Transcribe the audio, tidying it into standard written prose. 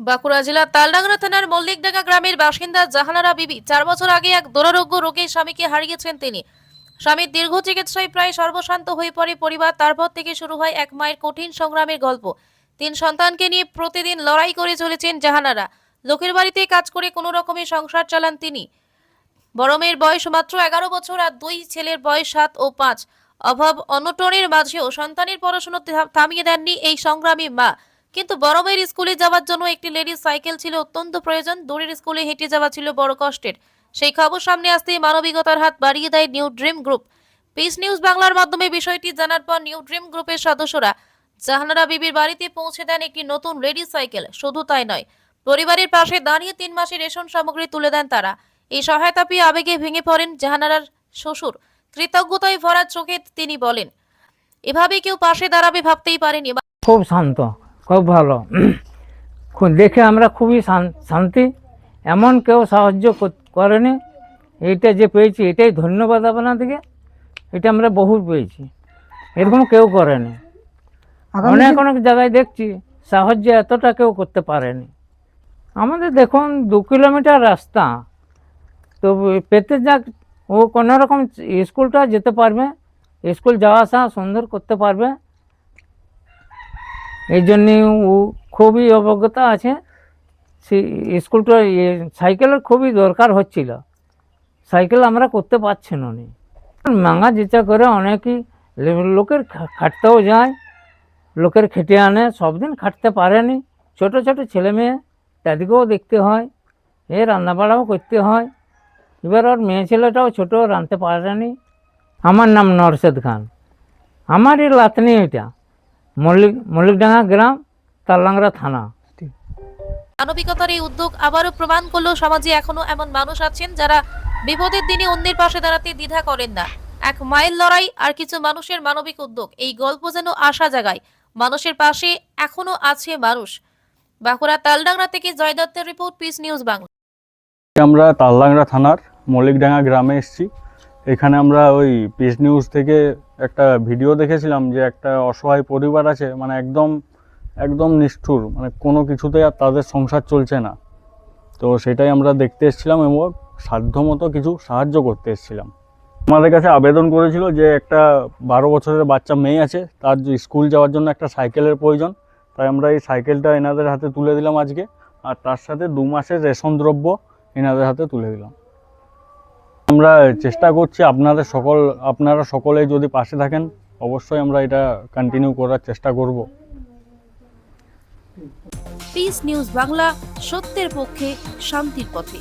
বাঁকুড়া জেলার তালডাংরা থানার মল্লিকডাঙ্গা গ্রামের বাসিন্দা জাহানারা বিবি 4 বছর আগে এক দুরারোগ্য রোগে স্বামীকে হারিয়েছেন তিনি। স্বামীর দীর্ঘ চিকিৎসায় প্রায় সর্বশান্ত হয়ে পড়ে পরিবার। তারপর থেকে শুরু হয় এক মায়ের কঠিন সংগ্রামের গল্প। 3 সন্তানকে নিয়ে প্রতিদিন লড়াই করে চলেছেন জাহানারা। লোকের বাড়িতে কাজ করে কোনো রকমে সংসার চালান তিনি। বড় মেয়ের বয়স মাত্র 11 বছর আর 2 ছেলের বয়স 7 ও 5। অভাব অনটনের মাঝেও সন্তানের পড়াশোনা থামিয়ে দেননি এই সংগ্রামী মা। কিন্তু বড় মেয়ের স্কুলে যাওয়ার জন্য একটি লেডিস সাইকেল ছিল অত্যন্ত প্রয়োজন। দূরের স্কুলে হেঁটে যাওয়া ছিল বড় কষ্টের। সেই খবর সামনে আসতেই মানবিকতার হাত বাড়িয়ে দেয় new dream group. Piece news বাংলার মাধ্যমে বিষয়টি জানার পর নিউ ড্রিম গ্রুপের সদস্যরা জাহানারা বিবির বাড়িতে পৌঁছে দেন একটি নতুন লেডিস সাইকেল। শুধু তাই নয়, পরিবারের পাশে দাঁড়িয়ে 3 মাসের রেশন সামগ্রী তুলে দেন তারা। এই সহায়তা পেয়ে আবেগে ভেঙে পড়েন জাহানারার শ্বশুর। কৃতজ্ঞতায় ভরা চোখে তিনি বলেন, এভাবে কেউ পাশে দাঁড়াবে ভাবতেই পারেনি। খুব শান্ত, খুব ভালো। দেখে আমরা খুবই শান্তি। এমন কেউ সাহায্য করেনি। এইটা যে পেয়েছি এটাই ধন্যবাদ আপনাদেরকে। এটা আমরা বহু পেয়েছি, এরকম কেউ করেনি। অনেক অনেক জায়গায় দেখছি সাহায্য এতটা কেউ করতে পারেনি। আমাদের দেখুন 2 কিলোমিটার রাস্তা, তো পেতে যাক ও কোনো রকম স্কুলটা যেতে পারবে, স্কুল যাওয়া আসা সুন্দর করতে পারবে। এই জন্যে ও খুবই অবজ্ঞতা আছে। সেই স্কুলটা সাইকেলের খুবই দরকার হচ্ছিল, সাইকেল আমরা করতে পারছি না। মাঙা যেচা করে অনেকই লোকের খাটতেও যায়, লোকের খেটে আনে, সব দিন খাটতে পারেনি। ছোট ছোট ছেলে মেয়ে তাদেরকেও দেখতে হয়, রান্নাবাড়াও করতে হয়। এবার ওর মেয়ে ছেলেটাও ছোট, রাঁধতে পারেনি। আমার নাম নরশেদ খান, আমারই লাতনি। এটা মল্লিকডাঙ্গা গ্রাম, তালডাংরা থানা। মানবিকতার এই উদ্যোগ আবারও প্রমাণ করলো সমাজে এখনো এমন মানুষ আছেন যারা বিপদের দিনে অন্যের পাশে দাঁড়াতে দ্বিধা করেন না। এক মাইল লড়াই আর কিছু মানুষের মানবিক উদ্যোগ, এই গল্প যেন আশা জাগায়। মানুষের পাশে এখনো আছে মানুষ। বাঁকুড়া তালডাংরা থেকে জয় দত্তের রিপোর্ট, পিস নিউজ বাংলা। আমরা তালডাংরা থানার মল্লিকডাঙ্গা গ্রামে এসেছি। এখানে আমরা ওই পিস নিউজ থেকে একটা ভিডিও দেখেছিলাম যে একটা অসহায় পরিবার আছে, মানে একদম নিষ্ঠুর, মানে কোনো কিছুতে আর তাদের সংসার চলছে না। তো সেটাই আমরা দেখতে এসেছিলাম এবং সাধ্যমতো কিছু সাহায্য করতে এসেছিলাম। আমাদের কাছে আবেদন করেছিল যে একটা 12 বছরের বাচ্চা মেয়ে আছে, তার স্কুল যাওয়ার জন্য একটা সাইকেলের প্রয়োজন। তাই আমরা এই সাইকেলটা এনাদের হাতে তুলে দিলাম আজকে, আর তার সাথে 2 মাসের রেশন দ্রব্য এনাদের হাতে তুলে দিলাম। আমরা চেষ্টা করছি আপনারা সকলেই যদি পাশে থাকেন, অবশ্যই আমরা এটা কন্টিনিউ করার চেষ্টা করব। পিস নিউজ বাংলা, সত্যের পক্ষে, শান্তির পথে।